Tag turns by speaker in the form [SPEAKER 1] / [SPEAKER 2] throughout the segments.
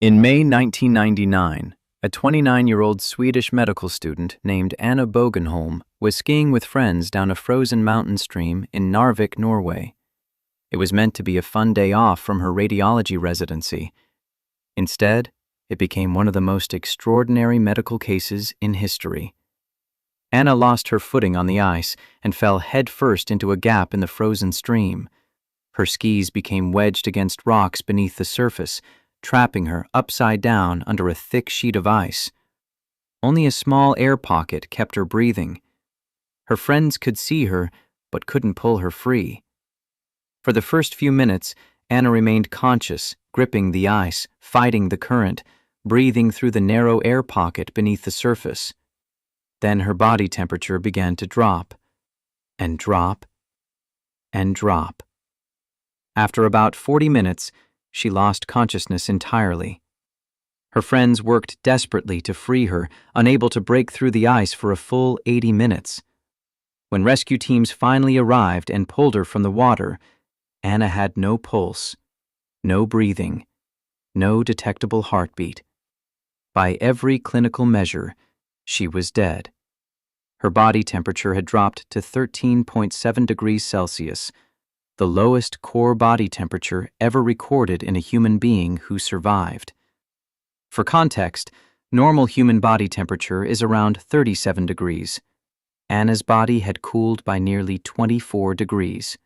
[SPEAKER 1] In May 1999, a 29-year-old Swedish medical student named Anna Bågenholm was skiing with friends down a frozen mountain stream in Narvik, Norway. It was meant to be a fun day off from her radiology residency. Instead, it became one of the most extraordinary medical cases in history. Anna lost her footing on the ice and fell headfirst into a gap in the frozen stream. Her skis became wedged against rocks beneath the surface, trapping her upside down under a thick sheet of ice. Only a small air pocket kept her breathing. Her friends could see her, but couldn't pull her free. For the first few minutes, Anna remained conscious, gripping the ice, fighting the current, breathing through the narrow air pocket beneath the surface. Then her body temperature began to drop, and drop, and drop. After about 40 minutes, she lost consciousness entirely. Her friends worked desperately to free her, unable to break through the ice for a full 80 minutes. When rescue teams finally arrived and pulled her from the water, Anna had no pulse, no breathing, no detectable heartbeat. By every clinical measure, she was dead. Her body temperature had dropped to 13.7 degrees Celsius, the lowest core body temperature ever recorded in a human being who survived. For context, normal human body temperature is around 37 degrees. Anna's body had cooled by nearly 24 degrees.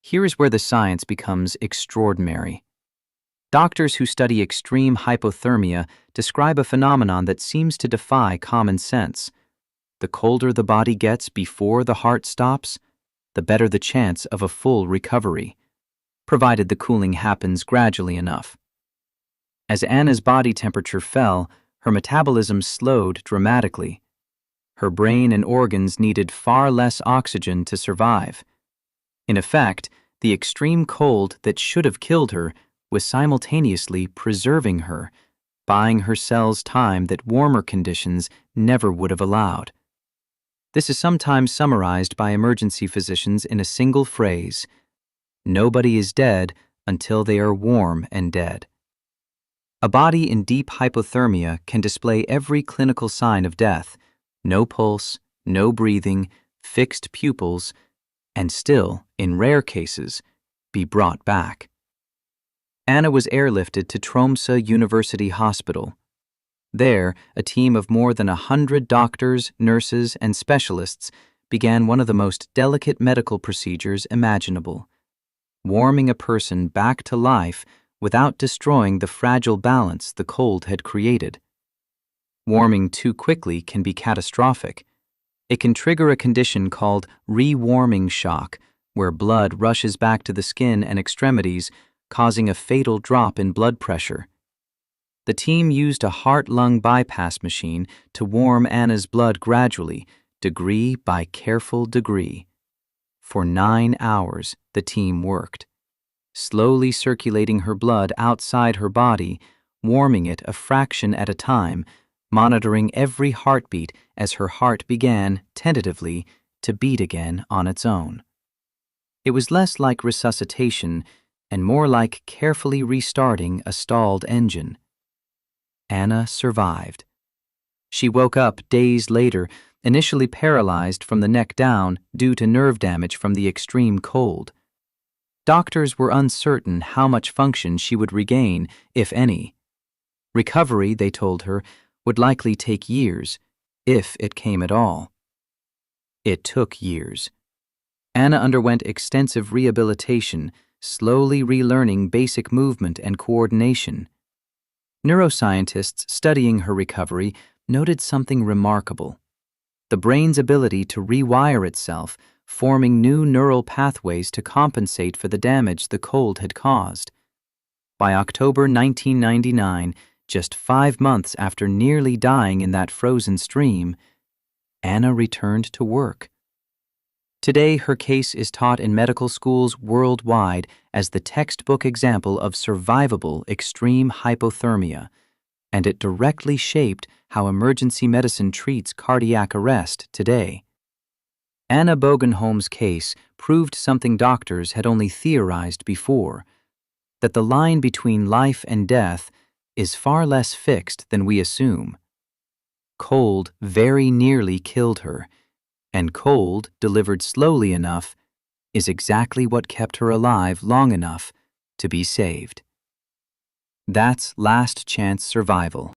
[SPEAKER 1] Here is where the science becomes extraordinary. Doctors who study extreme hypothermia describe a phenomenon that seems to defy common sense. The colder the body gets before the heart stops, the better the chance of a full recovery, provided the cooling happens gradually enough. As Anna's body temperature fell, her metabolism slowed dramatically. Her brain and organs needed far less oxygen to survive. In effect, the extreme cold that should have killed her was simultaneously preserving her, buying her cells time that warmer conditions never would have allowed. This is sometimes summarized by emergency physicians in a single phrase: nobody is dead until they are warm and dead. A body in deep hypothermia can display every clinical sign of death: no pulse, no breathing, fixed pupils, and still, in rare cases, be brought back. Anna was airlifted to Tromsø University Hospital. There, a team of more than 100 doctors, nurses, and specialists began one of the most delicate medical procedures imaginable: warming a person back to life without destroying the fragile balance the cold had created. Warming too quickly can be catastrophic. It can trigger a condition called rewarming shock, where blood rushes back to the skin and extremities, causing a fatal drop in blood pressure. The team used a heart-lung bypass machine to warm Anna's blood gradually, degree by careful degree. For 9 hours, the team worked, slowly circulating her blood outside her body, warming it a fraction at a time, monitoring every heartbeat as her heart began, tentatively, to beat again on its own. It was less like resuscitation and more like carefully restarting a stalled engine. Anna survived. She woke up days later, initially paralyzed from the neck down due to nerve damage from the extreme cold. Doctors were uncertain how much function she would regain, if any. Recovery, they told her, would likely take years, if it came at all. It took years. Anna underwent extensive rehabilitation, slowly relearning basic movement and coordination. Neuroscientists studying her recovery noted something remarkable: the brain's ability to rewire itself, forming new neural pathways to compensate for the damage the cold had caused. By October 1999, just 5 months after nearly dying in that frozen stream, Anna returned to work. Today, her case is taught in medical schools worldwide as the textbook example of survivable extreme hypothermia, and it directly shaped how emergency medicine treats cardiac arrest today. Anna Bågenholm's case proved something doctors had only theorized before: that the line between life and death, is far less fixed than we assume. Cold very nearly killed her, and cold delivered slowly enough is exactly what kept her alive long enough to be saved. That's last chance survival.